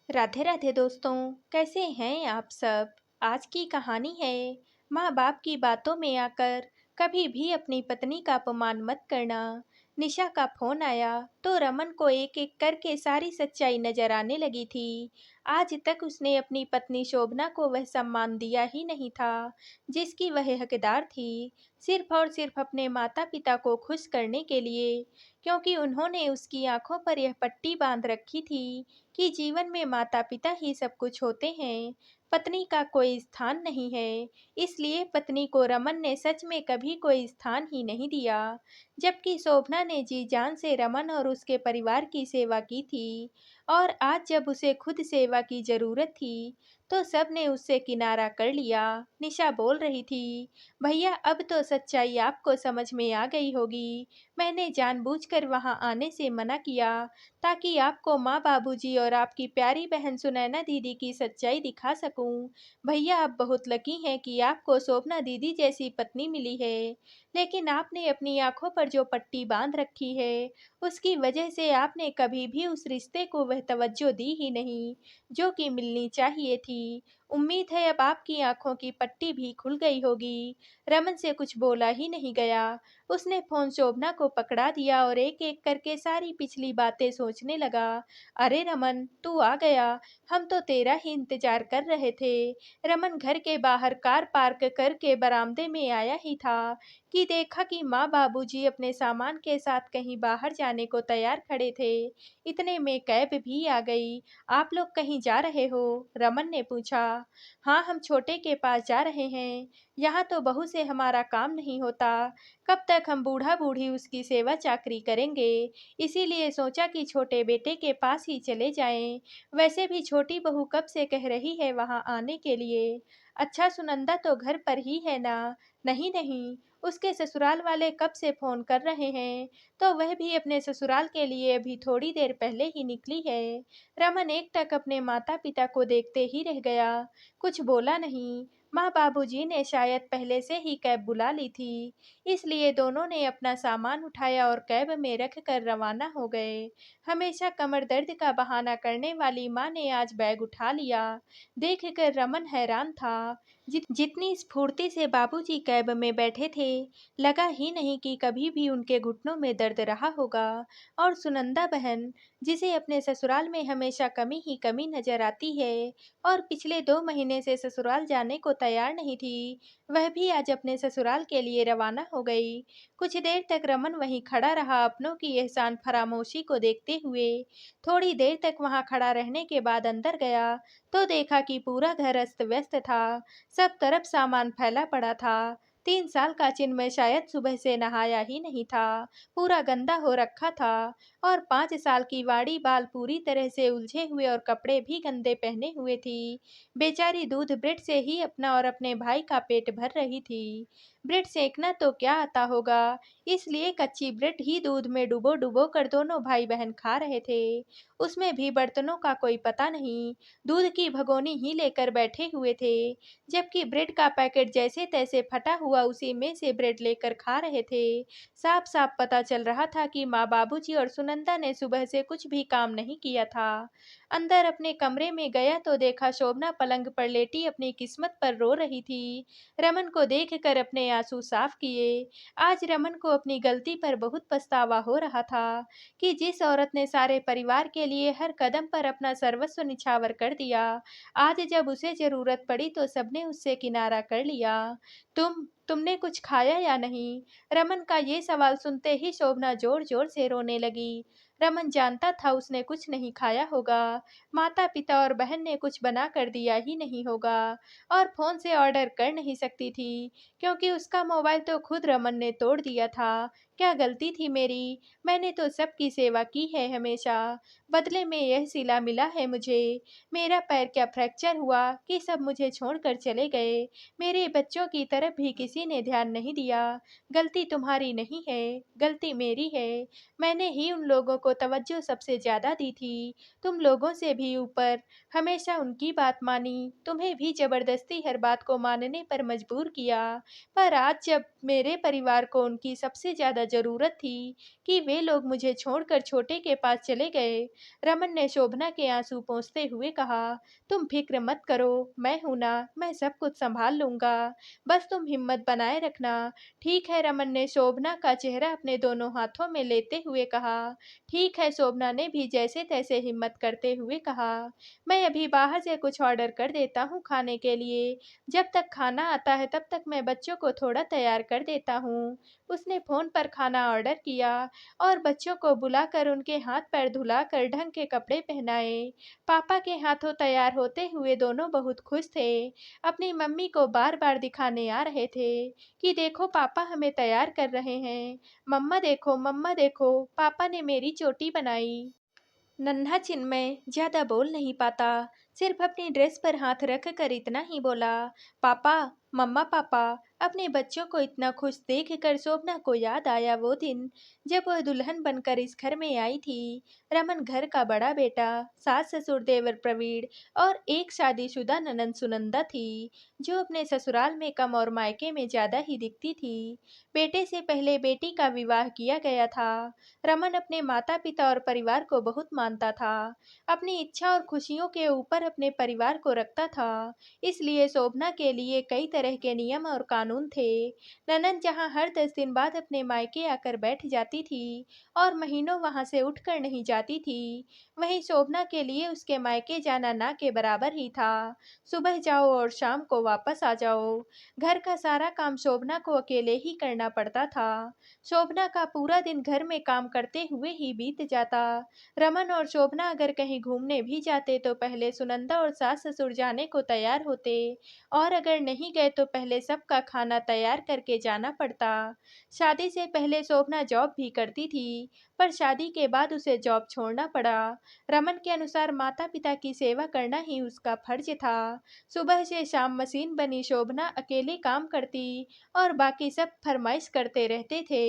राधे राधे दोस्तों। कैसे हैं आप सब। आज की कहानी है माँ बाप की बातों में आकर कभी भी अपनी पत्नी का अपमान मत करना। निशा का फोन आया तो रमन को एक एक करके सारी सच्चाई नजर आने लगी थी। आज तक उसने अपनी पत्नी शोभना को वह सम्मान दिया ही नहीं था जिसकी वह हकदार थी, सिर्फ और सिर्फ अपने माता पिता को खुश करने के लिए, क्योंकि उन्होंने उसकी आंखों पर यह पट्टी बांध रखी थी कि जीवन में माता-पिता ही सब कुछ होते हैं, पत्नी का कोई स्थान नहीं है। इसलिए पत्नी को रमन ने सच में कभी कोई स्थान ही नहीं दिया। जबकि शोभना ने जी जान से रमन और उसके परिवार की सेवा की थी और आज जब उसे खुद सेवा की जरूरत थी, तो सब ने उससे किनारा कर लिया। निशा बोल रही थी, भैया अब तो सच्चाई आपको समझ में आ गई होगी। मैंने जानबूझकर वहां आने से मना किया ताकि आपको माँ बाबूजी और आपकी प्यारी बहन सुनैना दीदी की सच्चाई दिखा सकूं। भैया आप बहुत लकी हैं कि आपको शोभना दीदी जैसी पत्नी मिली है, लेकिन आपने अपनी आंखों पर जो पट्टी बांध रखी है, उसकी वजह से आपने कभी भी उस रिश्ते को वह तवज्जो दी ही नहीं जो कि मिलनी चाहिए थी। उम्मीद है अब आपकी आंखों की पट्टी भी खुल गई होगी। रमन से कुछ बोला ही नहीं गया। उसने फोन शोभना को पकड़ा दिया और एक एक करके सारी पिछली बातें सोचने लगा। अरे रमन, तू आ गया। हम तो तेरा ही इंतजार कर रहे थे। रमन घर के बाहर कार पार्क करके बरामदे में आया ही था कि देखा कि माँ बाबूजी अपने सामान के साथ कहीं बाहर जाने को तैयार खड़े थे। इतने में कैब भी आ गई। आप लोग कहीं जा रहे हो? रमन ने पूछा। हाँ, हम छोटे के पास जा रहे हैं। यहाँ तो बहू से हमारा काम नहीं होता। कब तक हम बूढ़ा बूढ़ी उसकी सेवा चाकरी करेंगे। इसीलिए सोचा कि छोटे बेटे के पास ही चले जाएं। वैसे भी छोटी बहू कब से कह रही है वहां आने के लिए। अच्छा, सुनंदा तो घर पर ही है ना? नहीं नहीं, उसके ससुराल वाले कब से फोन कर रहे हैं, तो वह भी अपने ससुराल के लिए अभी थोड़ी देर पहले ही निकली है। रमन एकटक अपने माता पिता को देखते ही रह गया। कुछ बोला नहीं। माँ बाबूजी ने शायद पहले से ही कैब बुला ली थी, इसलिए दोनों ने अपना सामान उठाया और कैब में रख कर रवाना हो गए। हमेशा कमर दर्द का बहाना करने वाली माँ ने आज बैग उठा लिया। देखकर रमन हैरान था। जितनी स्फूर्ति से बाबूजी कैब में बैठे थे, लगा ही नहीं कि कभी भी उनके घुटनों में दर्द रहा होगा। और सुनंदा बहन, जिसे अपने ससुराल में हमेशा कमी ही कमी नजर आती है और पिछले 2 महीने से ससुराल जाने को तैयार नहीं थी, वह भी आज अपने ससुराल के लिए रवाना हो गई। कुछ देर तक रमन वहीं खड़ा रहा अपनों की एहसान फरामोशी को देखते हुए। थोड़ी देर तक वहां खड़ा रहने के बाद अंदर गया तो देखा कि पूरा घर अस्त व्यस्त था। सब तरफ सामान फैला पड़ा था। 3 साल का चिन्मय शायद सुबह से नहाया ही नहीं था, पूरा गंदा हो रखा था। और 5 साल की वाड़ी बाल पूरी तरह से उलझे हुए और कपड़े भी गंदे पहने हुए थी। बेचारी दूध ब्रेड से ही अपना और अपने भाई का पेट भर रही थी। ब्रेड सेकना तो क्या आता होगा, इसलिए कच्ची ब्रेड ही दूध में डुबो डुबो कर दोनों भाई बहन खा रहे थे। उसमें भी बर्तनों का कोई पता नहीं, दूध की भगोनी ही लेकर बैठे हुए थे। जबकि ब्रेड का पैकेट जैसे तैसे फटा हुआ उसी में से ब्रेड लेकर खा रहे थे। साफ साफ पता चल रहा था कि माँ बाबूजी और सुनंदा ने सुबह से कुछ भी काम नहीं किया था। अंदर अपने कमरे में गया तो देखा शोभना पलंग पर लेटी अपनी किस्मत पर रो रही थी। रमन को देखकर अपने आंसू साफ किए। आज रमन को अपनी गलती पर बहुत पछतावा हो रहा था कि जिस औरत ने सारे परिवार के लिए हर कदम पर अपना सर्वस्व निछावर कर दिया, आज जब उसे जरूरत पड़ी तो सबने उससे किनारा कर लिया। तुमने कुछ खाया या नहीं? रमन का ये सवाल सुनते ही शोभना जोर जोर से रोने लगी। रमन जानता था उसने कुछ नहीं खाया होगा, माता पिता और बहन ने कुछ बना कर दिया ही नहीं होगा और फोन से ऑर्डर कर नहीं सकती थी क्योंकि उसका मोबाइल तो खुद रमन ने तोड़ दिया था। क्या गलती थी मेरी? मैंने तो सबकी सेवा की है हमेशा, बदले में यह सिला मिला है मुझे। मेरा पैर क्या फ्रैक्चर हुआ कि सब मुझे छोड़कर चले गए? मेरे बच्चों की तरफ भी किसी ने ध्यान नहीं दिया। गलती तुम्हारी नहीं है, गलती मेरी है। मैंने ही उन लोगों को तवज्जो सबसे ज्यादा दी थी, तुम लोगों से भी ऊपर। हमेशा उनकी बात मानी, तुम्हें भी जबरदस्ती हर बात को मानने पर मजबूर किया। पर आज जब मेरे परिवार को उनकी सबसे ज्यादा ज़रूरत थी कि वे लोग मुझे छोड़कर छोटे के पास चले गए। रमन ने शोभना के आंसू पोंछते हुए कहा, तुम फिक्र मत करो, मैं हूं ना, मैं सब कुछ संभाल लूंगा, बस तुम हिम्मत बनाए रखना। ठीक है, रमन ने शोभना का चेहरा अपने दोनों हाथों में लेते हुए कहा। ठीक है, शोभना ने भी जैसे तैसे हिम्मत करते हुए कहा, मैं अभी बाहर से कुछ ऑर्डर कर देता हूँ खाने के लिए। जब तक खाना आता है तब तक मैं बच्चों को थोड़ा तैयार कर देता हूँ। उसने फ़ोन पर खाना ऑर्डर किया और बच्चों को बुलाकर उनके हाथ पैर धुलाकर ढंग के कपड़े पहनाए। पापा के हाथों तैयार होते हुए दोनों बहुत खुश थे। अपनी मम्मी को बार-बार दिखाने आ रहे थे कि देखो पापा हमें तैयार कर रहे हैं। मम्मा देखो, पापा ने मेरी चोटी बनाई। नन्हा चिन्मय ज्यादा बोल नहीं पाता, सिर्फ अपनी ड्रेस पर हाथ रख कर इतना ही बोला, पापा, मम्मा पापा। अपने बच्चों को इतना खुश देखकर शोभना को याद आया वो दिन जब वह दुल्हन बनकर इस घर में आई थी। रमन घर का बड़ा बेटा, सास ससुर देवर प्रवीण और एक शादीशुदा ननंद सुनंदा थी, जो अपने ससुराल में कम और मायके में ज्यादा ही दिखती थी। बेटे से पहले बेटी का विवाह किया गया था। रमन अपने माता पिता और परिवार को बहुत मानता था। अपनी इच्छा और खुशियों के ऊपर अपने परिवार को रखता था। इसलिए शोभना के लिए कई तरह के नियम और कानून थे। ननंद जहाँ हर 10 दिन बाद अपने मायके आकर बैठ जाती थी और महीनों वहां से उठकर नहीं जाती थी, वहीं शोभना के लिए उसके मायके जाना ना के बराबर ही था। सुबह जाओ और शाम को वापस आ जाओ। घर का सारा काम शोभना को अकेले ही करना पड़ता था। शोभना का पूरा दिन घर में काम करते हुए ही बीत जाता। रमन और शोभना अगर कहीं घूमने भी जाते तो पहले सुनंदा और सास ससुर जाने को तैयार होते, और अगर नहीं गए तो पहले सबका खाना तैयार करके जाना पड़ता। शादी से पहले शोभना जॉब भी करती थी, पर शादी के बाद उसे जॉब छोड़ना पड़ा। रमन के अनुसार माता पिता की सेवा करना ही उसका फर्ज था। सुबह से शाम मशीन बनी शोभना अकेले काम करती और बाकी सब फरमाइश करते रहते थे।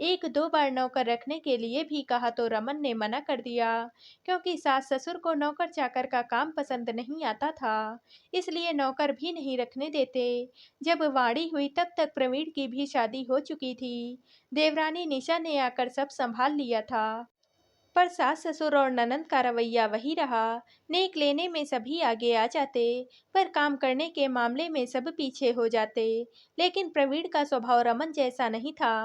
एक दो बार नौकर रखने के लिए भी कहा तो रमन ने मना कर दिया, क्योंकि सास ससुर को नौकर चाकर का काम पसंद नहीं आता था, इसलिए नौकर भी नहीं रखने देते। जब वाड़ी हुई तब तक प्रवीण की भी शादी हो चुकी थी। देवरानी निशा ने आकर सब संभाल लिया था, पर सास ससुर और ननंद का रवैया वही रहा। नेक लेने में सभी आगे आ जाते, पर काम करने के मामले में सब पीछे हो जाते। लेकिन प्रवीण का स्वभाव रमन जैसा नहीं था।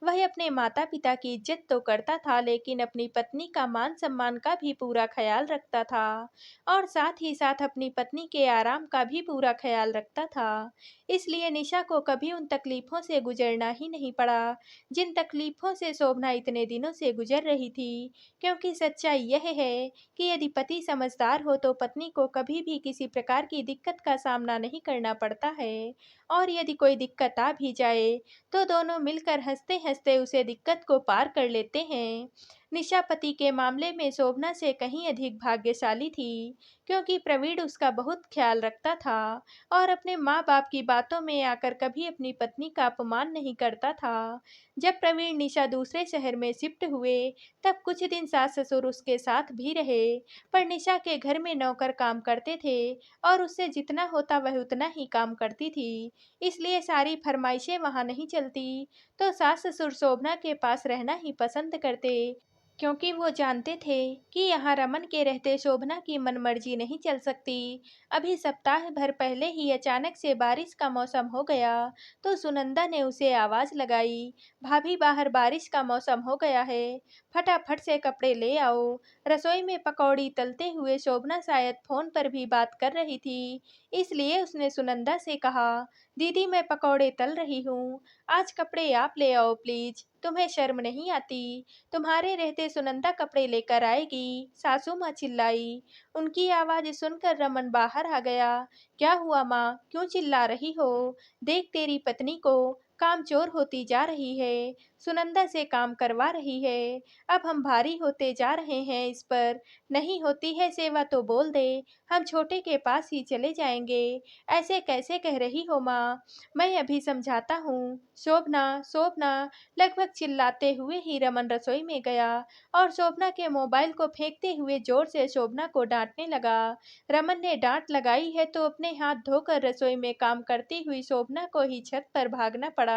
वह अपने माता पिता की इज्जत तो करता था, लेकिन अपनी पत्नी का मान सम्मान का भी पूरा ख्याल रखता था, और साथ ही साथ अपनी पत्नी के आराम का भी पूरा ख्याल रखता था। इसलिए निशा को कभी उन तकलीफों से गुजरना ही नहीं पड़ा, जिन तकलीफों से शोभना इतने दिनों से गुजर रही थी। क्योंकि सच्चाई यह है कि यदि पति समझदार हो तो पत्नी को कभी भी किसी प्रकार की दिक्कत का सामना नहीं करना पड़ता है, और यदि कोई दिक्कत आ भी जाए तो दोनों मिलकर हंसते हंसते उसे दिक्कत को पार कर लेते हैं। निशा पति के मामले में शोभना से कहीं अधिक भाग्यशाली थी, क्योंकि प्रवीण उसका बहुत ख्याल रखता था और अपने माँ बाप की बातों में आकर कभी अपनी पत्नी का अपमान नहीं करता था। जब प्रवीण निशा दूसरे शहर में शिफ्ट हुए तब कुछ दिन सास ससुर उसके साथ भी रहे, पर निशा के घर में नौकर काम करते थे और उससे जितना होता वह उतना ही काम करती थी, इसलिए सारी फरमाइशें वहां नहीं चलती। तो सास ससुर शोभना के पास रहना ही पसंद करते, क्योंकि वो जानते थे कि यहाँ रमन के रहते शोभना की मनमर्जी नहीं चल सकती। अभी सप्ताह भर पहले ही अचानक से बारिश का मौसम हो गया, तो सुनंदा ने उसे आवाज लगाई, भाभी बाहर बारिश का मौसम हो गया है, फटाफट से कपड़े ले आओ। रसोई में पकौड़ी तलते हुए शोभना शायद फोन पर भी बात कर रही थी, इसलिए उसने सुनंदा से कहा, दीदी मैं पकौड़े तल रही हूँ, आज कपड़े आप ले आओ प्लीज, तुम्हें शर्म नहीं आती? तुम्हारे रहते सुनंदा कपड़े लेकर आएगी, सासू माँ चिल्लाई। उनकी आवाज सुनकर रमन बाहर आ गया। क्या हुआ माँ, क्यों चिल्ला रही हो? देख तेरी पत्नी को, काम चोर होती जा रही है, सुनंदा से काम करवा रही है। अब हम भारी होते जा रहे हैं इस पर। नहीं होती है सेवा तो बोल दे, हम छोटे के पास ही चले जाएंगे। ऐसे कैसे कह रही हो माँ, मैं अभी समझाता हूँ। शोभना, शोभना, लगभग चिल्लाते हुए ही रमन रसोई में गया और शोभना के मोबाइल को फेंकते हुए जोर से शोभना को डांटने लगा। रमन ने डांट लगाई है तो अपने हाथ धोकर रसोई में काम करती हुई शोभना को ही छत पर भागना पड़ा।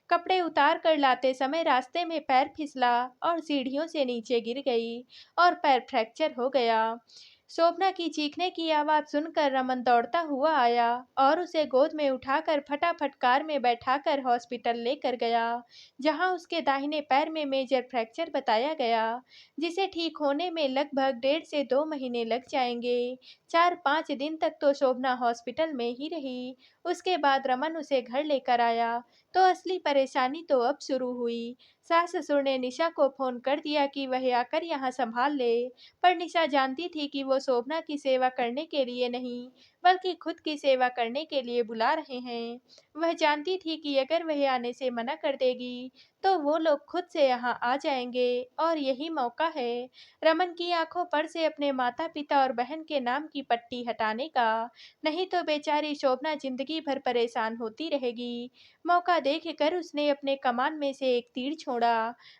कपड़े उतार कर लाते समय रास्ते में पैर फिसला और सीढ़ियों से नीचे गिर गई और पैर फ्रैक्चर हो गया। शोभना की चीखने की आवाज़ सुनकर रमन दौड़ता हुआ आया और उसे गोद में उठाकर फटाफट कार में बैठाकर हॉस्पिटल लेकर गया, जहां उसके दाहिने पैर में मेजर फ्रैक्चर बताया गया, जिसे ठीक होने में लगभग 1.5 से 2 महीने लग जाएंगे। 4-5 दिन तक तो शोभना हॉस्पिटल में ही रही। उसके बाद रमन उसे घर लेकर आया, तो असली परेशानी तो अब शुरू हुई। सास ससुर ने निशा को फोन कर दिया कि वह आकर यहाँ संभाल ले, पर निशा जानती थी कि वो शोभना की सेवा करने के लिए नहीं, बल्कि खुद की सेवा करने के लिए बुला रहे हैं। वह जानती थी कि अगर वह आने से मना कर देगी, तो वो लोग खुद से यहाँ आ जाएंगे और यही मौका है रमन की आंखों पर से अपने माता-पिता और बहन के नाम की पट्टी हटाने का, नहीं तो बेचारी शोभना जिंदगी भर परेशान होती रहेगी। मौका देखकर उसने अपने कमान में से एक तीर छोड़ा।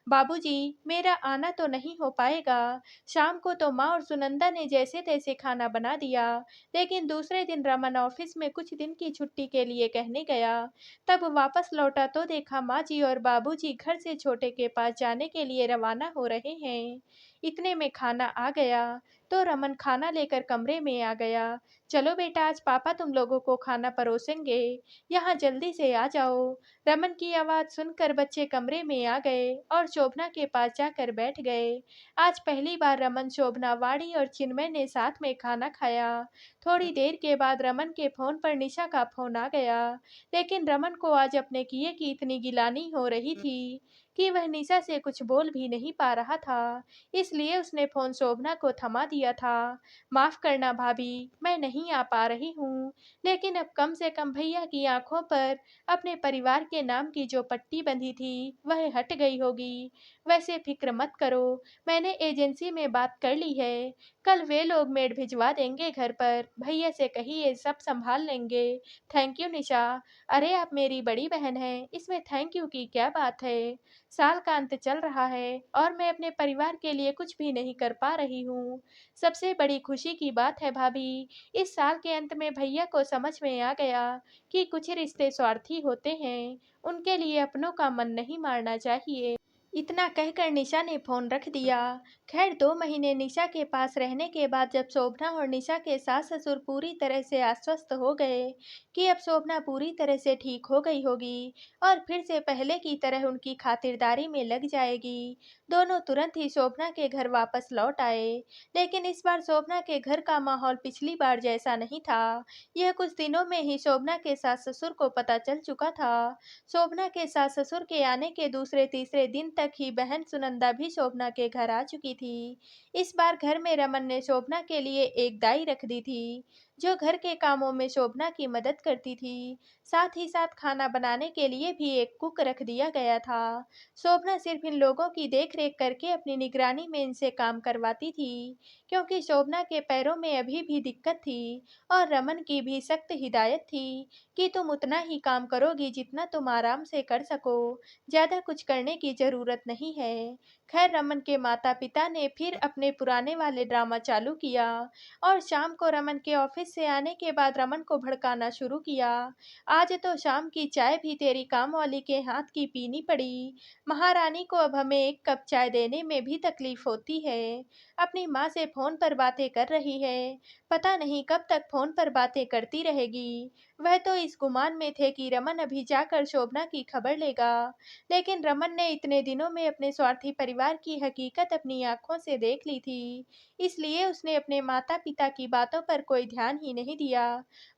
बाबूजी, मेरा आना तो नहीं हो पाएगा। शाम को तो माँ और सुनंदा ने जैसे तैसे खाना बना दिया, लेकिन दूसरे दिन रमन ऑफिस में कुछ दिन की छुट्टी के लिए कहने गया। तब वापस लौटा तो देखा माँ जी और बाबूजी घर से छोटे के पास जाने के लिए रवाना हो रहे हैं। इतने में खाना आ गया, तो रमन खाना लेकर कमरे में आ गया। चलो बेटा, आज पापा तुम लोगों को खाना परोसेंगे, यहाँ जल्दी से आ जाओ। रमन की आवाज़ सुनकर बच्चे कमरे में आ गए और शोभना के पास जाकर बैठ गए। आज पहली बार रमन, शोभना, वाणी और चिन्मय ने साथ में खाना खाया। थोड़ी देर के बाद रमन के फोन पर निशा का फोन आ गया, लेकिन रमन को आज अपने किए की इतनी गिलानी हो रही थी कि वह निशा से कुछ बोल भी नहीं पा रहा था। इसलिए उसने फोन शोभना को थमा दिया था। माफ करना भाभी, मैं नहीं आ पा रही हूँ, लेकिन अब कम से कम भैया की आंखों पर अपने परिवार के नाम की जो पट्टी बंधी थी वह हट गई होगी। वैसे फिक्र मत करो, मैंने एजेंसी में बात कर ली है। कल वे लोग मेड भिजवा देंगे घर पर। भैया से कहिए सब संभाल लेंगे। थैंक यू निशा। अरे आप मेरी बड़ी बहन हैं, इसमें थैंक यू की क्या बात है। साल का अंत चल रहा है और मैं अपने परिवार के लिए कुछ भी नहीं कर पा रही हूँ। सबसे बड़ी खुशी की बात है भाभी, इस साल के अंत में भैया को समझ में आ गया कि कुछ रिश्ते स्वार्थी होते हैं, उनके लिए अपनों का मन नहीं मारना चाहिए। इतना कहकर निशा ने फोन रख दिया। खैर 2 महीने निशा के पास रहने के बाद जब शोभना और निशा के सास ससुर पूरी तरह से आश्वस्त हो गए कि अब शोभना पूरी तरह से ठीक हो गई होगी और फिर से पहले की तरह उनकी खातिरदारी में लग जाएगी, दोनों तुरंत ही शोभना के घर वापस लौट आए। लेकिन इस बार शोभना के घर का माहौल पिछली बार जैसा नहीं था। यह कुछ दिनों में ही शोभना के सास ससुर को पता चल चुका था। शोभना के सास ससुर के आने के दूसरे तीसरे दिन तक ही बहन सुनंदा भी शोभना के घर आ चुकी थी। इस बार घर में रमन ने शोभना के लिए एक दाई रख दी थी, जो घर के कामों में शोभना की मदद करती थी। साथ ही साथ खाना बनाने के लिए भी एक कुक रख दिया गया था। शोभना सिर्फ इन लोगों की देखरेख करके अपनी निगरानी में इनसे काम करवाती थी, क्योंकि शोभना के पैरों में अभी भी दिक्कत थी और रमन की भी सख्त हिदायत थी कि तुम उतना ही काम करोगी जितना तुम आराम से कर सको, ज़्यादा कुछ करने की ज़रूरत नहीं है। खैर रमन के माता पिता ने फिर अपने पुराने वाले ड्रामा चालू किया और शाम को रमन के ऑफिस से आने के बाद रमन को भड़काना शुरू किया। आज तो शाम की चाय भी तेरी काम वाली के हाथ की पीनी पड़ी। महारानी को अब हमें एक कप चाय देने में भी तकलीफ होती है। अपनी माँ से फोन पर बातें कर रही है, पता नहीं कब तक फोन पर बातें करती रहेगी। वह तो इस गुमान में थे कि रमन अभी जाकर शोभना की खबर लेगा, लेकिन रमन ने इतने दिनों में अपने स्वार्थी परिवार की हकीकत अपनी आंखों से देख ली थी, इसलिए उसने अपने माता पिता की बातों पर कोई ध्यान ही नहीं दिया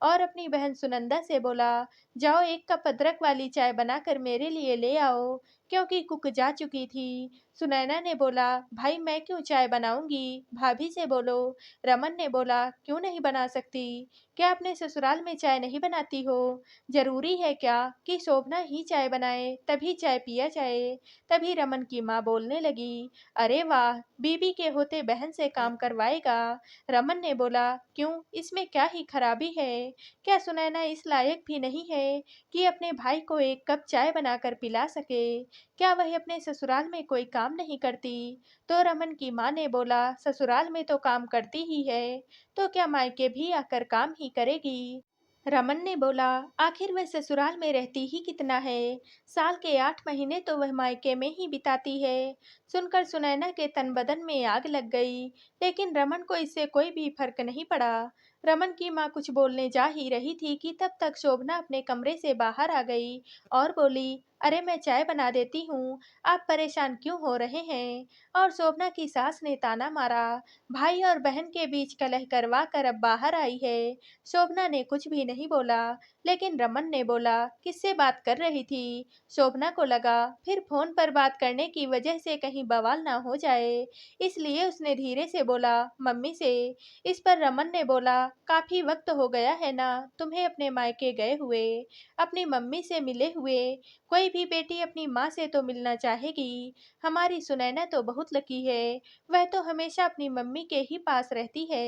और अपनी बहन सुनंदा से बोला, जाओ एक कप अदरक वाली चाय बनाकर मेरे लिए ले आओ, क्योंकि कुक जा चुकी थी। सुनैना ने बोला, भाई मैं क्यों चाय बनाऊंगी, भाभी से बोलो। रमन ने बोला, क्यों नहीं बना सकती, क्या अपने ससुराल में चाय नहीं बनाती हो? जरूरी है क्या कि शोभना ही चाय बनाए तभी चाय पिया जाए? तभी रमन की माँ बोलने लगी, अरे वाह, बीबी के होते बहन से काम करवाएगा। रमन ने बोला, क्यों, इसमें क्या ही खराबी है? क्या सुनैना इस लायक भी नहीं है कि अपने भाई को एक कप चाय बनाकर पिला सके? क्या वह अपने ससुराल में कोई काम नहीं करती? तो रमन की माँ ने बोला, ससुराल में तो काम करती ही है, तो क्या मायके भी आकर काम ही करेगी? रमन ने बोला, आखिर वह ससुराल में रहती ही कितना है। साल के 8 महीने तो वह मायके में ही बिताती है। सुनकर सुनैना के तन बदन में आग लग गई, लेकिन रमन को इससे कोई भी फर्क नहीं पड़ा। रमन की माँ कुछ बोलने जा ही रही थी कि तब तक शोभना अपने कमरे से बाहर आ गई और बोली, अरे मैं चाय बना देती हूँ, आप परेशान क्यों हो रहे हैं। और शोभना की सास ने ताना मारा, भाई और बहन के बीच कलह करवा कर अब बाहर आई है। शोभना ने कुछ भी नहीं बोला, लेकिन रमन ने बोला, किससे बात कर रही थी। शोभना को लगा फिर फोन पर बात करने की वजह से कहीं बवाल ना हो जाए, इसलिए उसने धीरे से बोला, मम्मी से। इस पर रमन ने बोला, काफी वक्त हो गया है ना तुम्हें अपने मायके गए हुए, अपनी मम्मी से मिले हुए। कोई भी बेटी अपनी माँ से तो मिलना चाहेगी। हमारी सुनैना तो बहुत लकी है, वह तो हमेशा अपनी मम्मी के ही पास रहती है।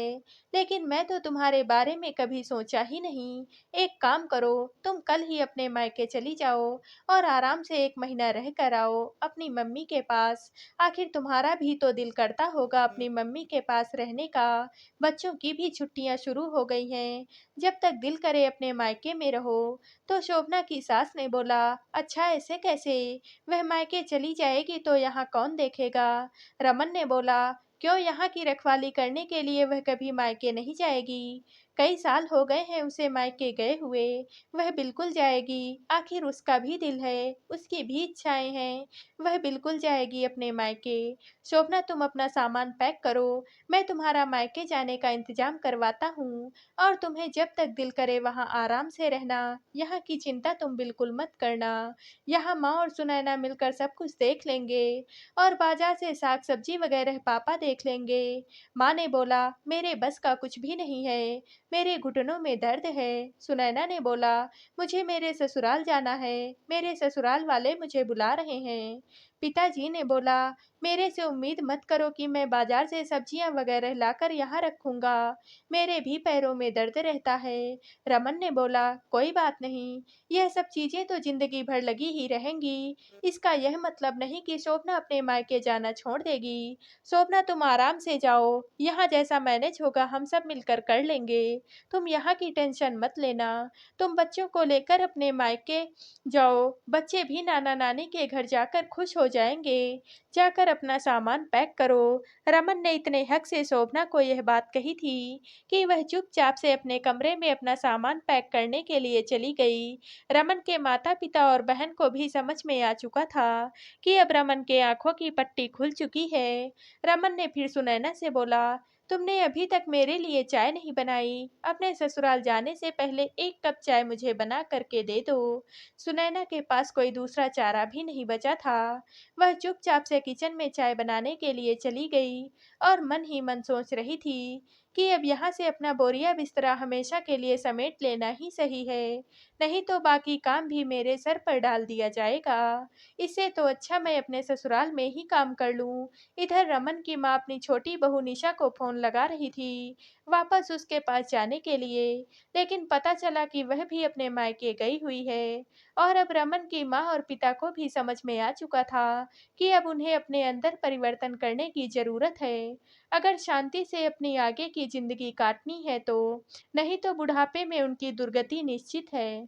लेकिन मैं तो तुम्हारे बारे में कभी सोचा ही नहीं। एक काम करो, तुम कल ही अपने मायके चली जाओ और आराम से 1 महीना रह कर आओ अपनी मम्मी के पास। आखिर तुम्हारा भी तो दिल करता होगा अपनी मम्मी के पास रहने का। बच्चों की भी छुट्टियां शुरू हो गई हैं, जब तक दिल करे अपने मायके में रहो। तो शोभना की सास ने बोला, अच्छा ऐसे कैसे, वह मायके चली जाएगी तो यहाँ कौन देखेगा। रमन ने बोला, क्यों, यहाँ की रखवाली करने के लिए वह कभी मायके नहीं जाएगी। कई साल हो गए हैं उसे मायके गए हुए, वह बिल्कुल जाएगी। आखिर उसका भी दिल है, उसकी भी इच्छाएं हैं, वह बिल्कुल जाएगी अपने मायके। शोभना तुम अपना सामान पैक करो, मैं तुम्हारा मायके जाने का इंतजाम करवाता हूँ। और तुम्हें जब तक दिल करे वहाँ आराम से रहना, यहाँ की चिंता तुम बिल्कुल मत करना। यहाँ माँ और सुनैना मिलकर सब कुछ देख लेंगे और बाजार से साग सब्जी वगैरह पापा देख लेंगे। माँ ने बोला, मेरे बस का कुछ भी नहीं है, मेरे घुटनों में दर्द है। सुनैना ने बोला, मुझे मेरे ससुराल जाना है, मेरे ससुराल वाले मुझे बुला रहे हैं। पिताजी ने बोला, मेरे से उम्मीद मत करो कि मैं बाजार से सब्जियां वगैरह लाकर यहाँ रखूंगा, मेरे भी पैरों में दर्द रहता है। रमन ने बोला, कोई बात नहीं, यह सब चीजें तो जिंदगी भर लगी ही रहेंगी। इसका यह मतलब नहीं कि शोभना अपने मायके जाना छोड़ देगी। शोभना तुम आराम से जाओ, यहाँ जैसा मैनेज होगा हम सब मिलकर कर लेंगे। तुम यहाँ की टेंशन मत लेना। तुम बच्चों को लेकर अपने मायके जाओ, बच्चे भी नाना नानी के घर जाकर खुश हो जाएंगे। जाकर अपना सामान पैक करो। रमन ने इतने हक से शोभना को यह बात कही थी कि वह चुपचाप से अपने कमरे में अपना सामान पैक करने के लिए चली गई। रमन के माता पिता और बहन को भी समझ में आ चुका था कि अब रमन के आंखों की पट्टी खुल चुकी है। रमन ने फिर सुनैना से बोला, तुमने अभी तक मेरे लिए चाय नहीं बनाई, अपने ससुराल जाने से पहले 1 कप चाय मुझे बना करके दे दो। सुनैना के पास कोई दूसरा चारा भी नहीं बचा था। वह चुपचाप से किचन में चाय बनाने के लिए चली गई और मन ही मन सोच रही थी कि अब यहाँ से अपना बोरिया बिस्तरा हमेशा के लिए समेट लेना ही सही है, नहीं तो बाकी काम भी मेरे सर पर डाल दिया जाएगा। इससे तो अच्छा मैं अपने ससुराल में ही काम कर लूं। इधर रमन की माँ अपनी छोटी बहू निशा को फोन लगा रही थी वापस उसके पास जाने के लिए, लेकिन पता चला कि वह भी अपने मायके गई हुई है। और अब रमन की माँ और पिता को भी समझ में आ चुका था कि अब उन्हें अपने अंदर परिवर्तन करने की जरूरत है, अगर शांति से अपनी आगे की जिंदगी काटनी है तो, नहीं तो बुढ़ापे में उनकी दुर्गति निश्चित है।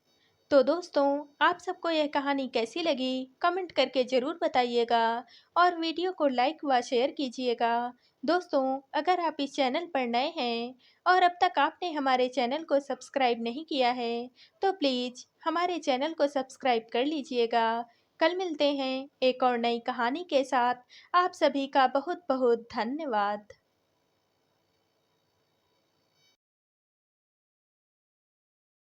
तो दोस्तों, आप सबको यह कहानी कैसी लगी कमेंट करके ज़रूर बताइएगा और वीडियो को लाइक व शेयर कीजिएगा। दोस्तों, अगर आप इस चैनल पर नए हैं और अब तक आपने हमारे चैनल को सब्सक्राइब नहीं किया है तो प्लीज़ हमारे चैनल को सब्सक्राइब कर लीजिएगा। कल मिलते हैं एक और नई कहानी के साथ। आप सभी का बहुत बहुत धन्यवाद।